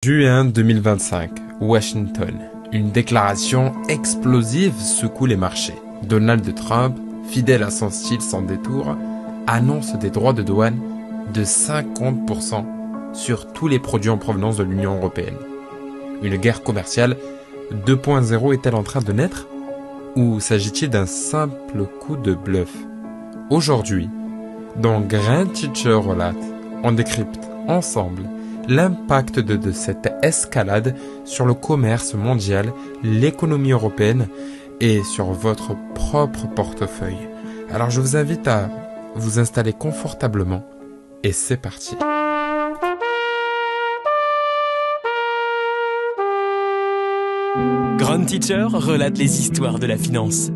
Juin 2025, Washington. Une déclaration explosive secoue les marchés. Donald Trump, fidèle à son style sans détour, annonce des droits de douane de 50% sur tous les produits en provenance de l'Union européenne. Une guerre commerciale 2.0 est-elle en train de naître? Ou s'agit-il d'un simple coup de bluff? Aujourd'hui, dans Grand Teacher Relate, on décrypte ensemble l'impact de cette escalade sur le commerce mondial, l'économie européenne et sur votre propre portefeuille. Alors je vous invite à vous installer confortablement et c'est parti. Grand Teacher relate les histoires de la finance.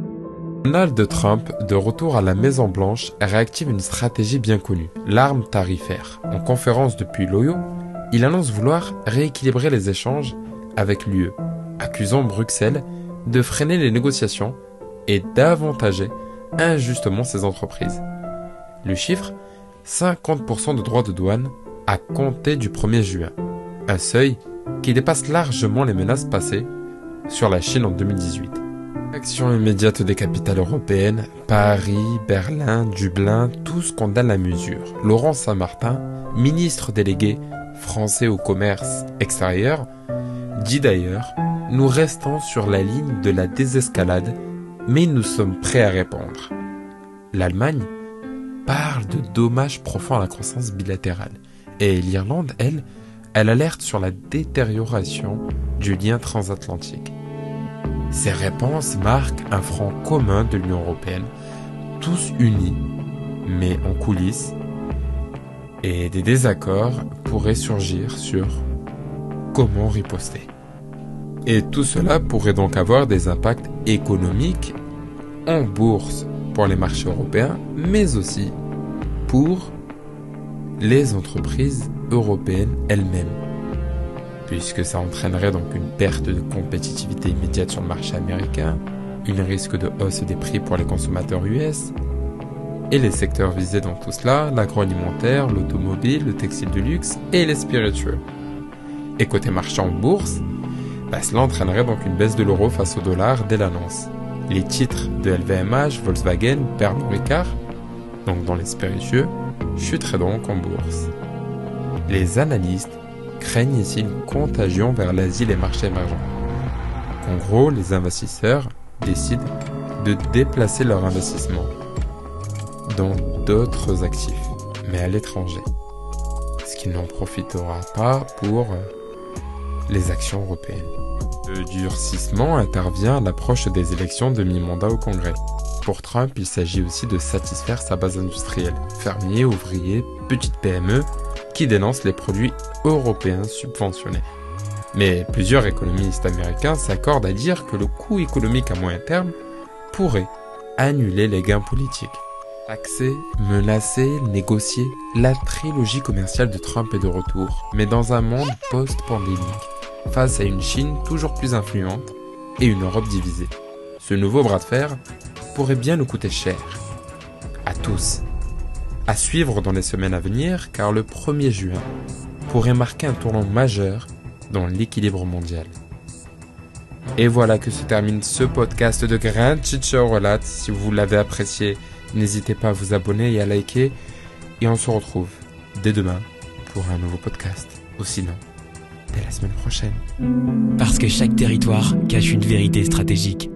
Donald Trump, de retour à la Maison-Blanche, réactive une stratégie bien connue, l'arme tarifaire. En conférence depuis l'Ohio, il annonce vouloir rééquilibrer les échanges avec l'UE, accusant Bruxelles de freiner les négociations et d'avantager injustement ses entreprises. Le chiffre, 50% de droits de douane à compter du 1er juin, un seuil qui dépasse largement les menaces passées sur la Chine en 2018. Action immédiate des capitales européennes, Paris, Berlin, Dublin, tous condamnent la mesure. Laurent Saint-Martin, ministre délégué français au commerce extérieur, dit d'ailleurs « Nous restons sur la ligne de la désescalade, mais nous sommes prêts à répondre. » L'Allemagne parle de dommages profonds à la croissance bilatérale. Et l'Irlande, elle alerte sur la détérioration du lien transatlantique. Ces réponses marquent un front commun de l'Union européenne, tous unis, mais en coulisses, et des désaccords pourraient surgir sur comment riposter. Et tout cela pourrait donc avoir des impacts économiques en bourse pour les marchés européens, mais aussi pour les entreprises européennes elles-mêmes, puisque ça entraînerait donc une perte de compétitivité immédiate sur le marché américain, un risque de hausse des prix pour les consommateurs US, et les secteurs visés dans tout cela, l'agroalimentaire, l'automobile, le textile de luxe et les spiritueux. Et côté marché en bourse, cela entraînerait donc une baisse de l'euro face au dollar dès l'annonce. Les titres de LVMH, Volkswagen, Pernod Ricard, donc dans les spiritueux, chuteraient donc en bourse. Les analystes craignent ici une contagion vers l'Asie et les marchés émergents. En gros, les investisseurs décident de déplacer leur investissement dans d'autres actifs, mais à l'étranger. Ce qui n'en profitera pas pour les actions européennes. Le durcissement intervient à l'approche des élections de mi-mandat au Congrès. Pour Trump, il s'agit aussi de satisfaire sa base industrielle, fermiers, ouvriers, petites PME, qui dénoncent les produits européens subventionnés. Mais plusieurs économistes américains s'accordent à dire que le coût économique à moyen terme pourrait annuler les gains politiques. Taxer, menacer, négocier, la trilogie commerciale de Trump est de retour, mais dans un monde post-pandémique, face à une Chine toujours plus influente et une Europe divisée. Ce nouveau bras de fer pourrait bien nous coûter cher. À tous. À suivre dans les semaines à venir, car le 1er juin pourrait marquer un tournant majeur dans l'équilibre mondial. Et voilà que se termine ce podcast de Grand Teacher Relate. Si vous l'avez apprécié, n'hésitez pas à vous abonner et à liker. Et on se retrouve dès demain pour un nouveau podcast. Ou sinon, dès la semaine prochaine. Parce que chaque territoire cache une vérité stratégique.